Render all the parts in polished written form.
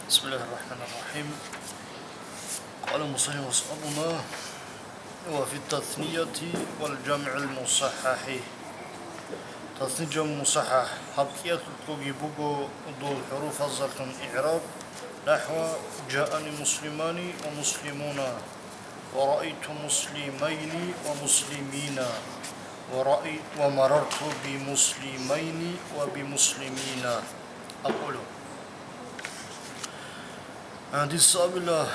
بسم الله الرحمن الرحيم. قال المصنف أصحابنا وفي التثنية والجمع المصحح. تثنية جمع مصحح حبكية الكوغي بوغو دول حروف الزرق إعراب نحو جاءني مسلمان ومسلمون ورأيت مسلمين ومسلمين ومررت بمسلمين وبمسلمين. أقول هذه السابلة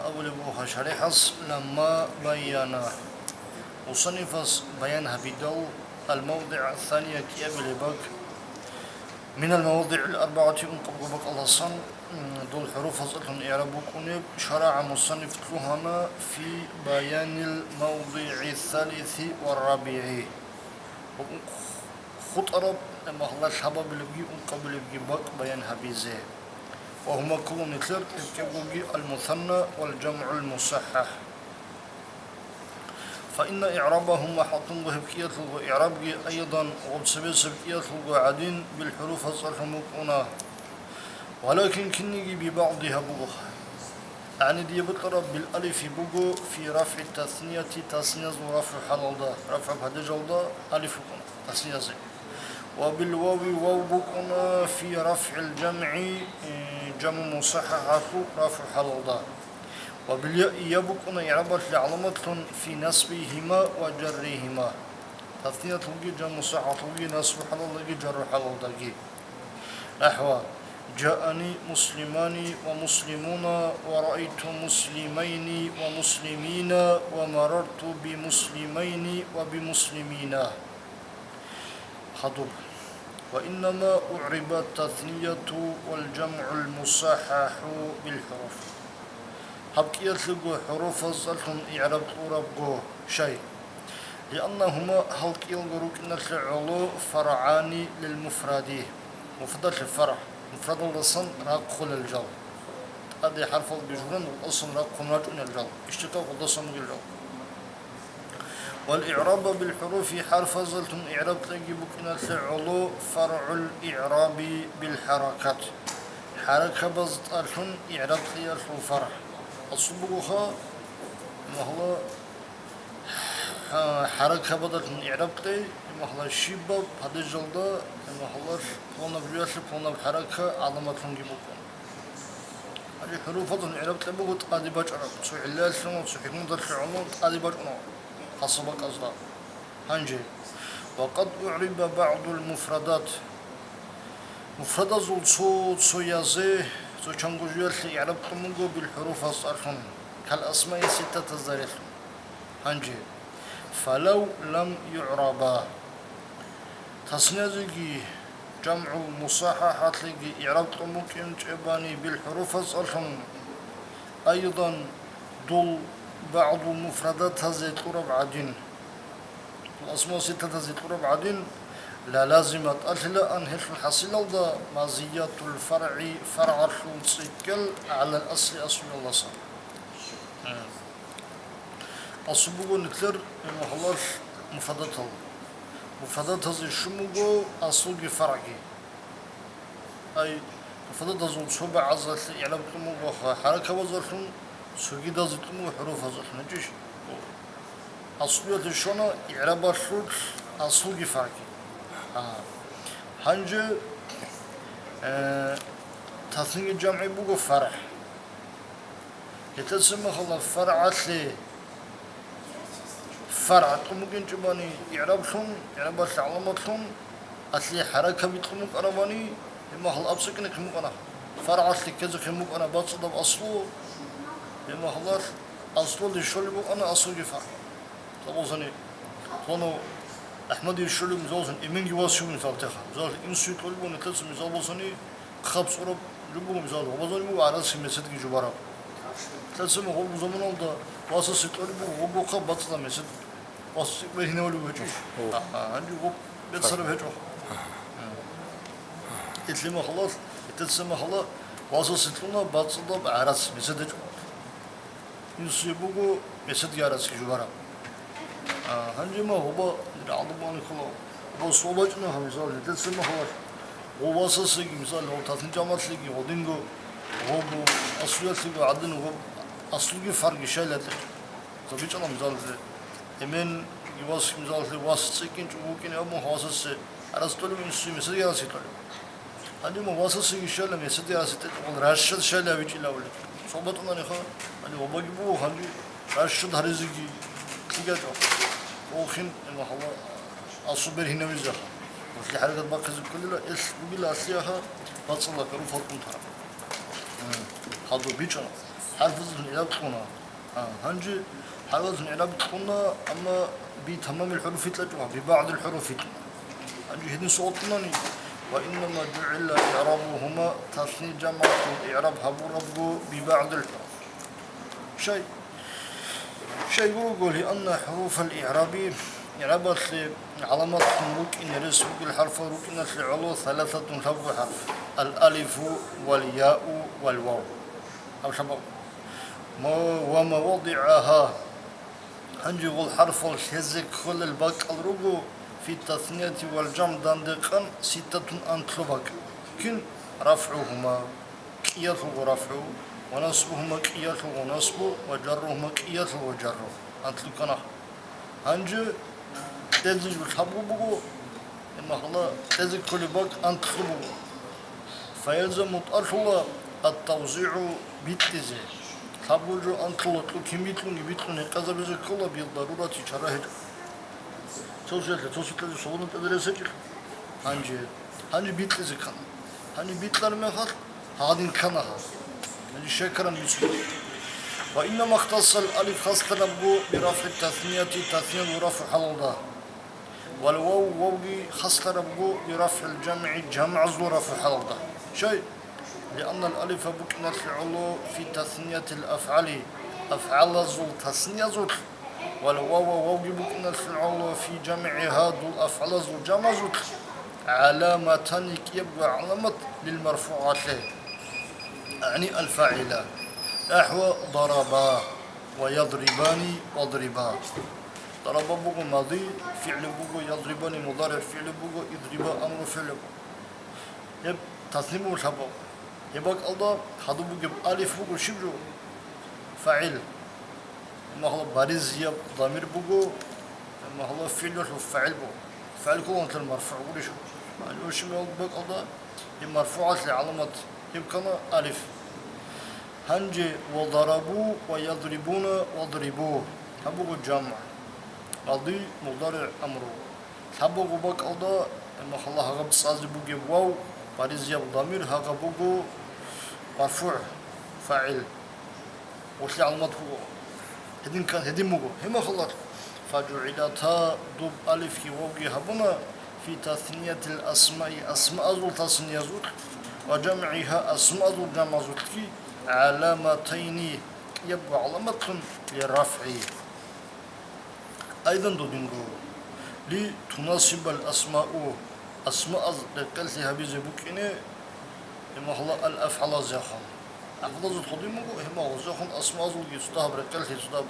أول بوها شريحس لما بيانا وصنفس بيانها بدو الموضع الثانية كي أبل بك من المواضع الأربعة أنقب بك الله صن دول حروف أصلهم إعرابك شرع مصنف لهما في بيان الموضع الثالث والرابع خطرب لما الله شباب لبي أنقب لبي بك بيانها بيزه وهما كلهم ثلاث الكبوغي المثنى والجمع المصحح. فإن إعرابهم محطم بهبكية إعرابي أيضا وبسبب سبكية عدين بالحروف الصرف مكونا ولكن كنيجي ببعضها بوغ يعني دي بطرب بالألف بوغو في رفع التثنية تثنية ورفع حلال رفع بهذا جلدا ألف تثنية زي وبالواو واو بكنا في رفع الجمع جمع مصحح رفع حلال وبالياء يبكنا إعرابات لعلمة في نسبهما وجرهما تثنية لقي جمع مصحح لقي نسب حلال لقي جر حلال لقي نحو جاءني مسلمان ومسلمون ورأيت مسلمين ومسلمين ومررت بمسلمين وبمسلمين. خطب وإنما أعرب التثنية والجمع المصحح بالحروف حبكية لقو حروف الظلهم إعراب طوربقو شيء لأنهما حلقي الغروك نتلعلو فرعان للمفرد مفردة الفرع مفرد اللصن راق خل الجل هذا حرف البجرون والأصل راق خمراجون الجل اشتكاق اللصن الجل والإعراب بالحروف حرف زلتم إعراب تجيبك نتلعلو فرع الإعراب بالحركات حركة بزطالهم إعراب تلعلو فرع الصبغها مهلا حركة بدل من إعراب تي مهلا شباب هذا الجلدة مهلا فونا برياس فونا بحركة علامة نجيبكم هذه حروف بدل من إعراب تي بقول تقادي بجرب سو علال سلم سو حكمة الفعلون تقادي بجرب حسبك أصلا هنجي وقد أعرب بعض المفردات مفردة زول صوت سو يازي سو چنگوجيال إعراب تمنگو بالحروف الصرفون كالأسماء ستة الزريخ هنجي فلو لم يعربا تصنيزي جمع مصححات لغي إعراب تمكن جباني بالحروف الصرفون أيضا دول بعض المفردات هذه تقرب عدين الأسماء ستة هذه تقرب عدين لا لازمة أثلا أن هل حصل دا مزيات الفرع فرع السكل على الأصل أصل الله صار أصبغو نكتر محلر مفردته مفردات هذه الشموغو أصل فرعي أي مفردات هذه الصوبة عزة يعلم تموغو حركة وزرهم سوغي هذه تموغو حروف هذه نجيش أصلية الشونة يعلم الشوك أصل فرعي هنجي تثنية الجمع بوغو فرع يتسمى خلا فرع لي فرع ممكن جباني يعربهم يعرب علامتهم أصلي حركة بيتهم قرباني إما خلا أبسكنا كم أنا فرع لي كذا كم أنا بتصدم أصله إما خلا أصله اللي شو اللي أنا أصله جفا طبعا كانوا أحمد يشلو مزوجن إمين جواسيو مثال تخا مزال إنسيت قلبو نتلس مزال بوسني خبز أوروب جبو مزال وبزاني مو على سي مسد كي جبارا تلس مو قلبو زمان الله واسس قلبو وبو خب بطل مسد واس بهنا ولو بجوش عندي وب بتصرف هجو إتلي ما خلاص تلس ما خلاص واسس تلونا بطل عرس مسد هجو إنسيبو مسد عرس كي جبارا هنجمه هو العظمان خلاص بس وبجنا هم مثال تسمى خلاص وواسس مثال لو تثني جامعة لقي ودينغو غوبو أصليتي وعدن غوب أصلي فرق شيء لا زبيت أنا مزال إمن يواس مزال واس سكين وممكن أبو حاسس على طول من السوي مسدي راسي طول هذه مواصل شيء لا مسدي راسي طول راشد شيء لا بيجي لا ولا صوبت أنا نخا هذه وبجيبه هذه راشد هرزقي تيجي وخين ما هو أصبر هنا وزاها وفي حركة باقي كلها إيش بقول أصليها بتصل لك روح فرقم ترى هذا بيجنا حافظ الإعراب تكونا هنجي حافظ الإعراب تكونا أما بتمام الحروف تلاقوها ببعض الحروف هنجي هدين صوتنا وإنما جعل إعرابهما تصنيع جمع الإعراب هبو ربو ببعض الحروف شيء يقول لأن حروف الإعراب إعرابات علامات روك إن رسم الحرف روك إن العلو ثلاثة تبع حرف الألف والياء والواو أو شباب وما وضعها هنجي الحرف الهزك كل الباك الرجو في التثنية والجمع دندقا ستة أنطلبك كن رفعهما كياته رفعه ونصبهما كياته ونصبه وجرهما كياته وجره أنطلقنا هنجي تزج الحبو بقو إما الله تزج كل باك أنطلبه فيلزم الأصل التوزيع بالتزي حبوجو أنطلق كم بيتلون كذا بيزك كله بالضرورة تشرهد توصل صورة تدرسك هنجي بيتلزك هنجي بيتلر مخال هذين كنها هنجي شكرا بسم وإنما اختص الألف خاصة نبغو برفع التثنية ورفع حلوضة والواو ووجي خاصة نبغو برفع الجمع جمع ورفع حلوضة شيء لأن الألف بكنت العلو في تثنية الأفعال أفعال زول تثنية زول والواو ووجي بكنت العلو في جمعها دول أفعال زول جمع زول علامة يبقى علامة للمرفوعات يعني الفاعلة نحو ضربا ويضربان واضربا ضرب بوغو ماضي فعل بوغو يضربان مضارع فعل بوغو يضربا أمر فعل بوغو يب تسليم شباب يبقى الله هذا بوغو ألف بوغو شبرو فاعل ما هو بارز يب ضمير بوغو ما هو فعل فاعل بوغو فاعل كون المرفوع وليش ما لوش ما يبقى الله المرفوعات لعلامة يبقى ألف هنجي وضربوا ويضربون واضربوه هبوغو الجمع ماضي مضارع أمره هبوغو باك الله إما الله هغب صازي بوغي واو باريزيا ضمير هغبوغو مرفوع فاعل وشلي علامات بوغو هدين كان هدين موغو هما خلاص فجعلتا دوب ألف ووغي هبونا في تثنية الأسماء أسماء زول تثنية زول وجمعها أسماء زول جمع زول علامتين يبقى علامة للرفع أيضا دودينغو لتناسب الأسماء أسماء قلتها بزبوكيني إما هلا الأفعال زاخم أفعال زود خديمو إما زاخم أسماء زود يستهب ركلتي يستهب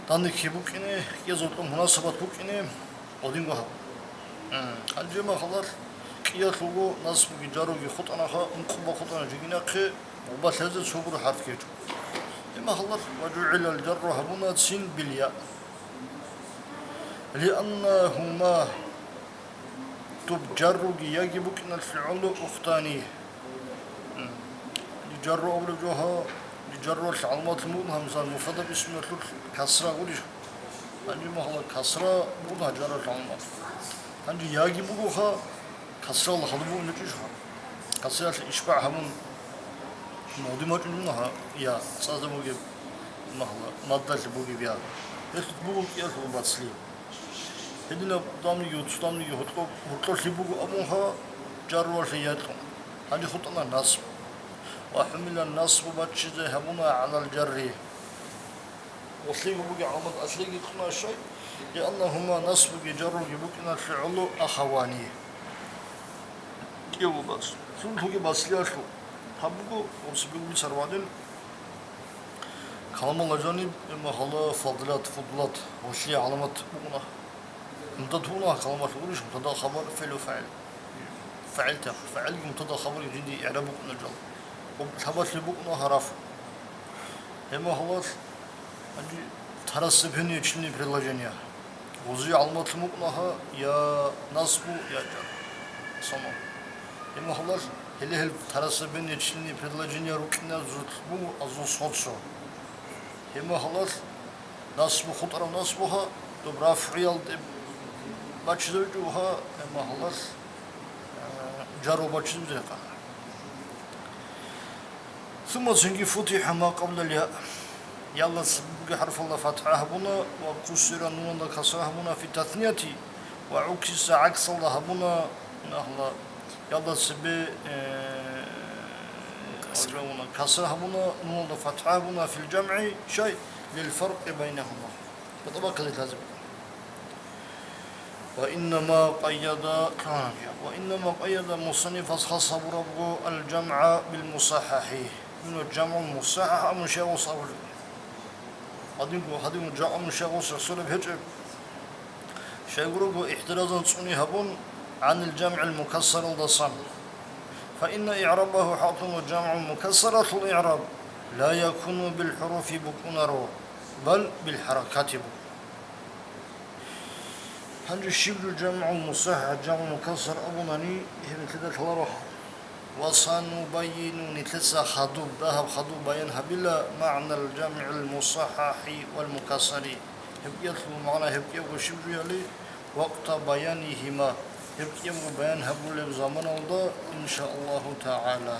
تانيك بوكيني يزود مناسبة بوكيني دودينغو هب الجمع خلاص كيات لغو نصب جارو يخط أنا خا نقبل خط أنا جينا قي وبس هذا شغل حرف كيجو إما خلص وجعل الجر هبونا سين بالياء لأنهما تبجر يجب أن الفعل أختاني لجر أول جوها لجر العلامات المؤنثة مثلا مفرد باسم يطلق كسرة قوليش عندي ما هو كسرة مؤنثة جر العلامات عندي يجب جوها كسرة الله خلبو نتيجها كسرة الإشباع همون موضوع ما تقولونها يا صادق موجب ما هو مادة موجب يا يخطبوا يخطبوا بسليم هدينا دامني هتلو شبوا أبوها جروا شيئاتهم هذه خطنا النصب وحمل النصب بتشذ همنا على الجر وصلي بوجي عمد أصلي قلنا شيء لأنهما نصب جر يبقى الفعل أخواني كيو بس شو بوجي بسليا شو حبوا وسبوا بسروادين كلام الله جانب إما خلا فضلات وشي علامات بقنا متدهونا كلامات وليش متدا خبر فعل وفعل فعل متدا خبر يجدي إعراب بقنا الجل وثبت لبقنا هرف هما خلاص عندي ترس بهني يشلني في اللجنة وزي علمت المقنها يا نصب يا جر صمم هما خلاص هل ترس بهني يشلني في اللجنة ركنا زتبو أزو صوتشو هما خلاص نصب خطر نصبها دبرا فريال باشدوها هما خلاص جارو باشدو ثم زنجي فتح ما قبل الياء يلا سبق حرف الله فتحه بنا وكسر نون كسره بنا في تثنيتي وعكس عكس الله بنا نهلا يلا سبق كسره بنا نون فتحه بنا في الجمع شيء للفرق بينهما بطبق لازم وإنما قيد مصنف خاص بربه الجمع بالمصحح من الجمع المصحح من شيء وصول هذه الجمع من شيء وصول بهجر شيء يقولوا احترازا صني هبون عن الجمع المكسر الضصن فإن إعرابه حاطم الجمع المكسر الإعراب لا يكون بالحروف بكونرو بل بالحركات هنج الشبل الجمع المصحح الجمع المكسر أبوناني هي مثل ثلاثة وسنبين نتلسى خطوب ذهب خطوب بيانها بلا معنى الجمع المصحح والمكسر يطلب معنى هبقى وشبل يلي وقت بيانهما هبقى بيانها بلا زمن الله إن شاء الله تعالى